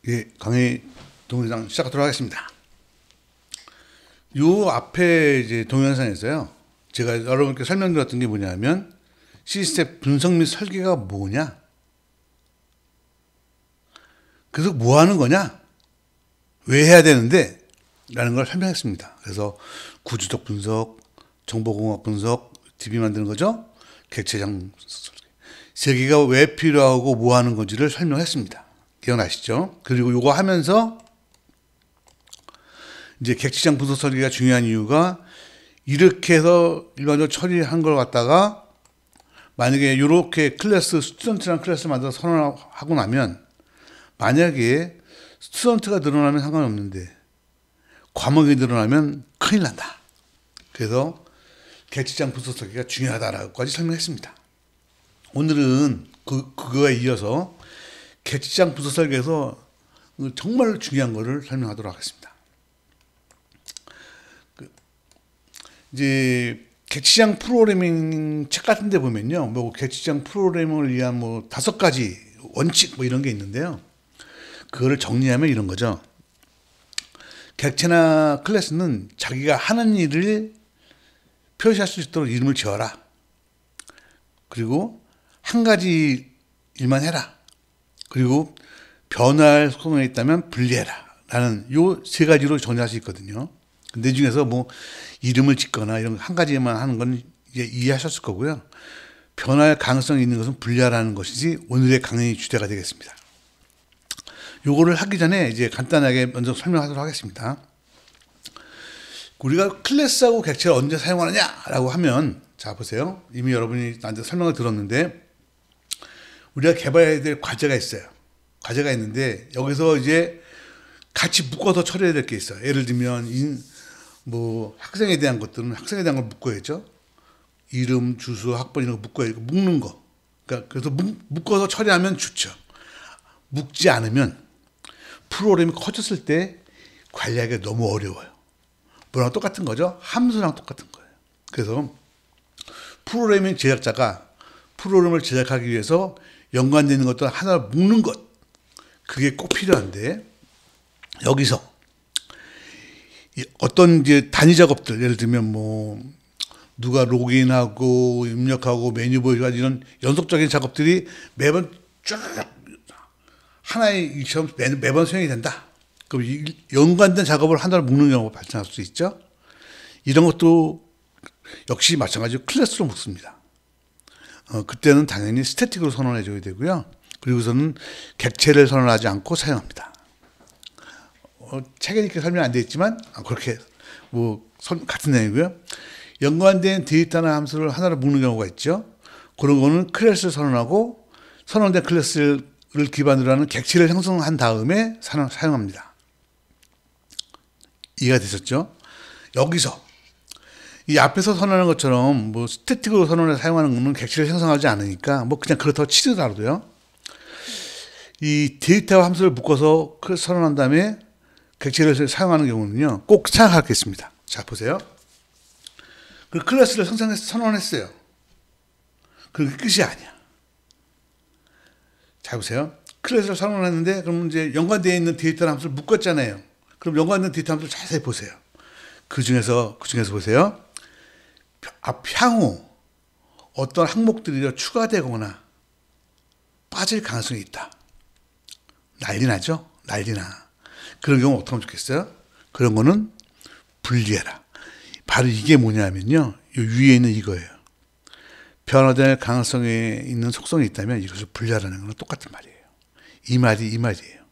예, 강의 동영상 시작하도록 하겠습니다. 요 앞에 이제 동영상에서요, 제가 여러분께 설명드렸던 게 뭐냐면, 시스템 분석 및 설계가 뭐냐? 그래서 뭐 하는 거냐? 왜 해야 되는데? 라는 걸 설명했습니다. 그래서 구조적 분석, 정보공학 분석, DB 만드는 거죠? 객체장 설계. 세 개가 왜 필요하고 뭐 하는 건지를 설명했습니다. 기억나시죠? 그리고 요거 하면서 이제 객체장 분석 설계가 중요한 이유가 이렇게 해서 일반적으로 처리한 걸 갖다가 만약에 이렇게 클래스, 스튜던트랑 클래스를 만들어서 선언하고 나면 만약에 스튜던트가 늘어나면 상관없는데 과목이 늘어나면 큰일 난다. 그래서 객체장 분석 설계가 중요하다라고까지 설명했습니다. 오늘은 그거에 이어서 객체장 분석 설계에서 정말 중요한 거를 설명하도록 하겠습니다. 이제 객체장 프로그래밍 책 같은 데 보면요, 뭐 객체장 프로그래밍을 위한 뭐 5가지 원칙 뭐 이런 게 있는데요. 그거를 정리하면 이런 거죠. 객체나 클래스는 자기가 하는 일을 표시할 수 있도록 이름을 지어라. 그리고 한 가지 일만 해라. 그리고 변화할 소동이 있다면 분리해라. 라는 요 3가지로 정리할 수 있거든요. 근데 중에서 뭐 이름을 짓거나 이런 한 가지만 하는 건 이제 이해하셨을 거고요. 변화할 가능성이 있는 것은 분리하라는 것이지 오늘의 강의 주제가 되겠습니다. 요거를 하기 전에 이제 간단하게 먼저 설명하도록 하겠습니다. 우리가 클래스하고 객체를 언제 사용하느냐라고 하면, 자 보세요. 이미 여러분이 나한테 설명을 들었는데 우리가 개발해야 될 과제가 있어요. 과제가 있는데 여기서 이제 같이 묶어서 처리해야 될 게 있어요. 예를 들면 뭐 학생에 대한 것들은 학생에 대한 걸 묶어야죠. 이름, 주소, 학번 이런 거 묶어야 돼. 묶는 거. 그러니까 그래서 묶어서 처리하면 좋죠. 묶지 않으면 프로그램이 커졌을 때 관리하기가 너무 어려워요. 뭐랑 똑같은 거죠? 함수랑 똑같은 거예요. 그래서 프로그래밍 제작자가 프로그램을 제작하기 위해서 연관되는 것들 하나 묶는 것, 그게 꼭 필요한데, 여기서 어떤 이제 단위 작업들, 예를 들면 뭐 누가 로그인하고 입력하고 메뉴 보여주고 이런 연속적인 작업들이 매번 쭉 하나의 일처럼 매번 수행이 된다. 그럼 연관된 작업을 하나로 묶는 경우가 발생할 수 있죠. 이런 것도 역시 마찬가지로 클래스로 묶습니다. 그때는 당연히 스태틱으로 선언해 줘야 되고요. 그리고서는 객체를 선언하지 않고 사용합니다. 책에 이렇게 설명 안 되어 있지만 그렇게 뭐 같은 내용이고요. 연관된 데이터나 함수를 하나로 묶는 경우가 있죠. 그런 거는 클래스를 선언하고 선언된 클래스를 기반으로 하는 객체를 형성한 다음에 사용합니다. 이해가 되셨죠? 여기서 이 앞에서 선언하는 것처럼 뭐 스태틱으로 선언해 사용하는 거는 객체를 형성하지 않으니까 뭐 그냥 그렇다고 치더라도요. 이 데이터와 함수를 묶어서 선언한 다음에 객체를 사용하는 경우는요, 꼭 생각할 게 있습니다. 자, 보세요. 그 클래스를 선언했어요. 그게 끝이 아니야. 자, 보세요. 클래스를 선언했는데, 그럼 이제 연관되어 있는 데이터 함수를 묶었잖아요. 그럼 연관된 데이터 함수를 자세히 보세요. 그 중에서 보세요. 향후 어떤 항목들이 추가되거나 빠질 가능성이 있다. 난리 나죠? 난리 나. 그런 경우 어떻게 하면 좋겠어요? 그런 거는 분리해라. 바로 이게 뭐냐면요. 이 위에 있는 이거예요. 변화될 가능성에 있는 속성이 있다면 이것을 분리하라는 거는 똑같은 말이에요. 이 말이에요.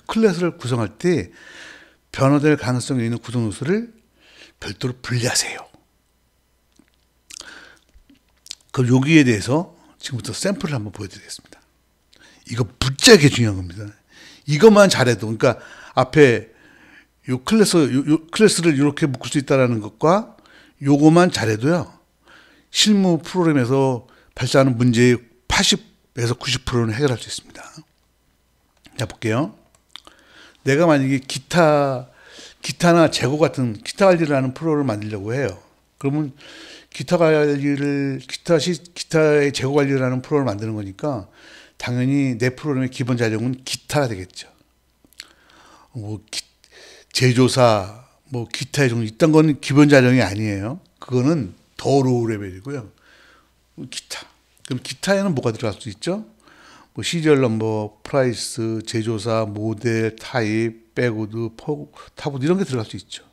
클래스를 구성할 때 변화될 가능성이 있는 구성 요소를 별도로 분리하세요. 그럼 여기에 대해서 지금부터 샘플을 한번 보여드리겠습니다. 이거 무지하게 중요한 겁니다. 이것만 잘해도, 그러니까 앞에 요 클래스를 이렇게 묶을 수 있다는 것과 요거만 잘해도요, 실무 프로그램에서 발생하는 문제의 80에서 90%는 해결할 수 있습니다. 자, 볼게요. 내가 만약에 기타나 재고 같은 기타 관리를 하는 프로그램을 만들려고 해요. 그러면 기타의 재고 관리를 하는 프로그램을 만드는 거니까 당연히 내 프로그램의 기본 자료는 기타가 되겠죠. 뭐 제조사, 뭐 기타의 종류 이딴 건 기본 자령이 아니에요. 그거는 더 로우 레벨이고요. 기타. 그럼 기타에는 뭐가 들어갈 수 있죠? 뭐 시리얼 넘버, 프라이스, 제조사, 모델, 타입, 백우드, 타부드 이런 게 들어갈 수 있죠.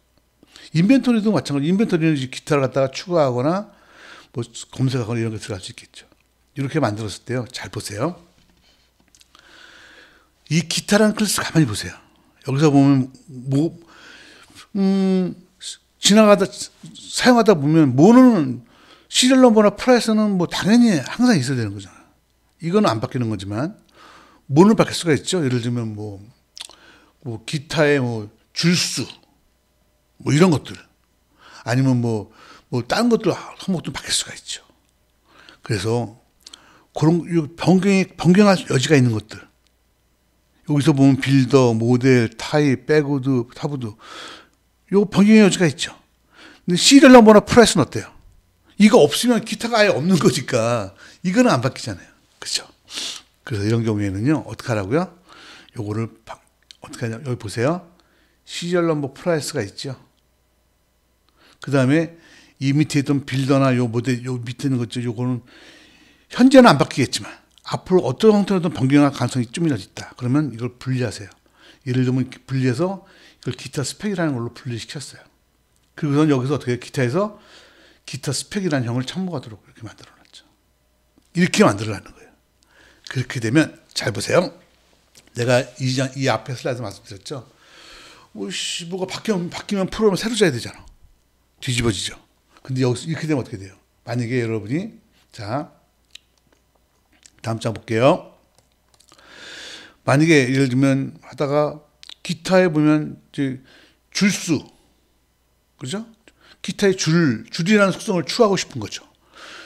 인벤토리도 마찬가지. 인벤토리는 기타를 갖다가 추가하거나 뭐 검색하거나 이런 게 들어갈 수 있겠죠. 이렇게 만들었을 때요. 잘 보세요. 이 기타라는 클래스 가만히 보세요. 여기서 보면 뭐 지나가다 사용하다 보면 뭐는 시리얼 넘버나 프라이스는 뭐 당연히 항상 있어야 되는 거잖아요. 이거는 안 바뀌는 거지만 뭐는 바뀔 수가 있죠. 예를 들면 뭐 기타의 뭐 줄수 뭐 이런 것들 아니면 뭐 다른 것들 항목도 바뀔 수가 있죠. 그래서 그런 변경할 여지가 있는 것들 여기서 보면 빌더, 모델, 타입, 백우드, 타부드 요 변경의 여지가 있죠. 근데 시리얼 넘버나 프라이스는 어때요? 이거 없으면 기타가 아예 없는 거니까 이거는 안 바뀌잖아요. 그렇죠? 그래서 이런 경우에는요. 어떻게 하라고요? 요거를 어떻게 하냐? 여기 보세요. 시리얼 넘버 프라이스가 있죠. 그 다음에 이 밑에 있던 빌더나 요 모델, 요 밑에 있는 것죠. 요거는 현재는 안 바뀌겠지만 앞으로 어떤 형태로든 변경할 가능성이 좀이라도 있다. 그러면 이걸 분리하세요. 예를 들면 분리해서 이걸 기타 스펙이라는 걸로 분리시켰어요. 그리고선 여기서 어떻게 기타에서 기타 스펙이라는 형을 참고하도록 이렇게 만들어놨죠. 이렇게 만들어라는 거예요. 그렇게 되면 잘 보세요. 내가 이 앞에 슬라이드 말씀드렸죠. 뭐가 바뀌면 프로그램을 새로 짜야 되잖아. 뒤집어지죠. 근데 여기서 이렇게 되면 어떻게 돼요? 만약에 여러분이 자 다음 장 볼게요. 만약에 예를 들면 하다가 기타에 보면 이제 줄수 그죠? 기타의 줄이라는 속성을 추가하고 싶은 거죠.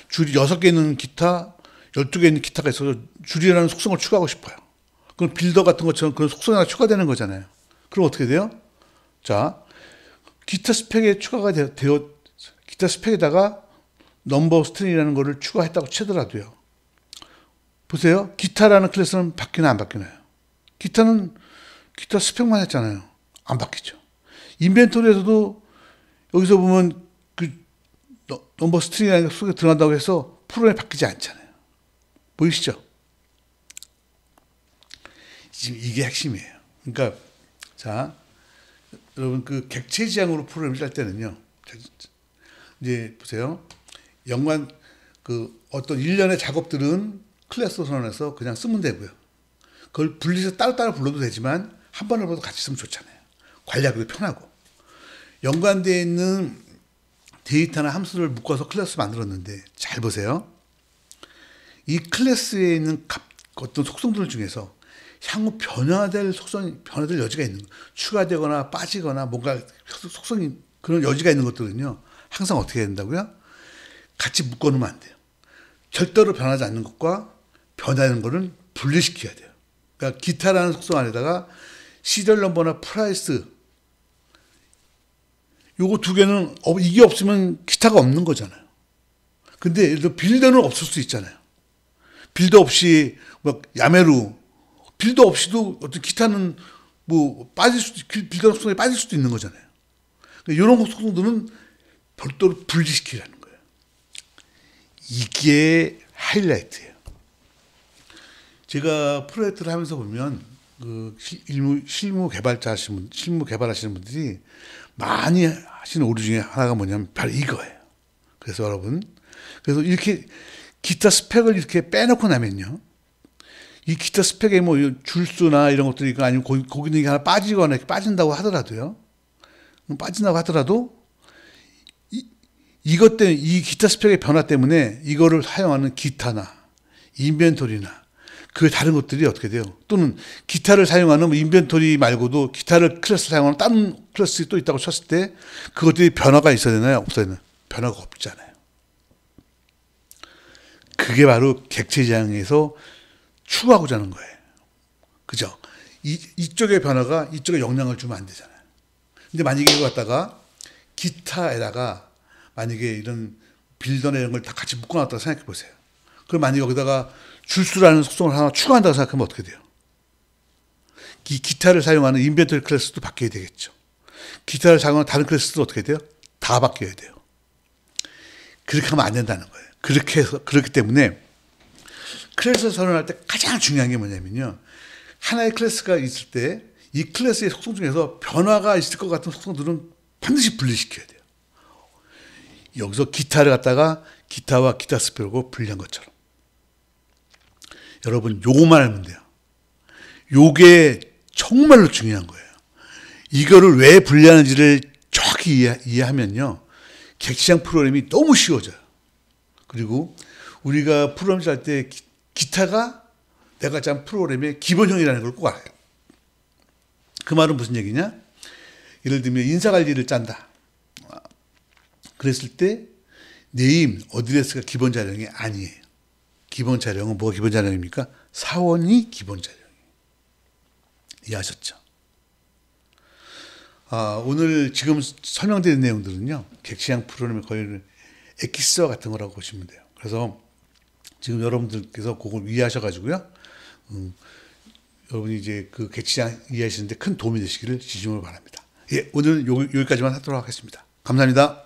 줄이 6개 있는 기타, 12개 있는 기타가 있어서 줄이라는 속성을 추가하고 싶어요. 그럼 빌더 같은 것처럼 그런 속성이 하나 추가되는 거잖아요. 그럼 어떻게 돼요? 자, 기타 스펙에 추가가 기타 스펙에다가 넘버 스트링이라는 거를 추가했다고 치더라도요. 보세요. 기타라는 클래스는 바뀌나 안 바뀌나요? 기타는 기타 스펙만 했잖아요. 안 바뀌죠. 인벤토리에서도 여기서 보면 그 넘버 스트링이라는 게 속에 들어간다고 해서 프로그램이 바뀌지 않잖아요. 보이시죠? 지금 이게 핵심이에요. 그러니까 자 여러분 그 객체 지향으로 프로그램을 짤 때는요. 이제 보세요. 연관 그 어떤 일련의 작업들은 클래스 선언해서 그냥 쓰면 되고요. 그걸 분리해서 따로따로 불러도 되지만 한 번에 불러도 같이 쓰면 좋잖아요. 관리하기도 편하고. 연관되어 있는 데이터나 함수를 묶어서 클래스 만들었는데 잘 보세요. 이 클래스에 있는 어떤 속성들 중에서 향후 변화될 여지가 있는 거. 추가되거나 빠지거나 뭔가 속성이 그런 여지가 있는 것들은요. 항상 어떻게 해야 된다고요? 같이 묶어놓으면 안 돼요. 절대로 변하지 않는 것과 변하는 거를 분리시켜야 돼요. 그러니까 기타라는 속성 안에다가 시리얼 넘버나 프라이스 요거 두 개는 이게 없으면 기타가 없는 거잖아요. 근데 예를 들어 빌더는 없을 수 있잖아요. 빌더 없이 뭐 야메루 빌더 없이도 어떤 기타는 뭐 빌더 속성에 빠질 수도 있는 거잖아요. 이런 속성들은 별도로 분리시키라는 거예요. 이게 하이라이트예요. 제가 프로젝트를 하면서 보면 그 실무 개발하시는 분들이 많이 하시는 오류 중에 하나가 뭐냐면 바로 이거예요. 그래서 여러분, 그래서 이렇게 기타 스펙을 이렇게 빼놓고 나면요. 이 기타 스펙에 뭐 줄수나 이런 것들이 아니면 거기는 이게 하나 빠지거나 빠진다고 하더라도 이것 때문에 이 기타 스펙의 변화 때문에 이거를 사용하는 기타나 인벤토리나 그 다른 것들이 어떻게 돼요? 또는 기타를 사용하는 인벤토리 말고도 기타를 클래스 사용하는 다른 클래스 또 있다고 쳤을 때 그것들이 변화가 있어야 되나요? 없어야 되나요? 변화가 없잖아요. 그게 바로 객체 지향에서 추구하고자 하는 거예요. 그죠? 이쪽의 변화가 이쪽에 영향을 주면 안 되잖아요. 근데 만약에 이거 갖다가 기타에다가 만약에 이런 빌더나 이런 걸 다 같이 묶어놨다고 생각해 보세요. 그럼 만약에 여기다가 줄수라는 속성을 하나 추가한다고 생각하면 어떻게 돼요? 이 기타를 사용하는 인벤토리 클래스도 바뀌어야 되겠죠. 기타를 사용하는 다른 클래스도 어떻게 돼요? 다 바뀌어야 돼요. 그렇게 하면 안 된다는 거예요. 그렇기 때문에 클래스 선언할 때 가장 중요한 게 뭐냐면요. 하나의 클래스가 있을 때 이 클래스의 속성 중에서 변화가 있을 것 같은 속성들은 반드시 분리시켜야 돼요. 여기서 기타를 갖다가 기타와 기타 스피커로 분리한 것처럼. 여러분 요거만 알면 돼요. 요게 정말로 중요한 거예요. 이거를 왜 분리하는지를 정확히 이해하면요. 객시장 프로그램이 너무 쉬워져요. 그리고 우리가 프로그램 짤 때 기타가 내가 짠 프로그램의 기본형이라는 걸 꼭 알아요. 그 말은 무슨 얘기냐? 예를 들면 인사관리를 짠다. 그랬을 때 네임, 어드레스가 기본 자령이 아니에요. 기본 자령은 뭐가 기본 자령입니까? 사원이 기본 자령이에요. 이해하셨죠? 오늘 지금 설명드린 내용들은요. 객시장 프로그램의 거의 엑기스와 같은 거라고 보시면 돼요. 그래서 지금 여러분들께서 그걸 이해하셔가지고요. 여러분이 이제 그 객시장 이해하시는데 큰 도움이 되시기를 진심으로 바랍니다. 예, 오늘은 여기까지만 하도록 하겠습니다. 감사합니다.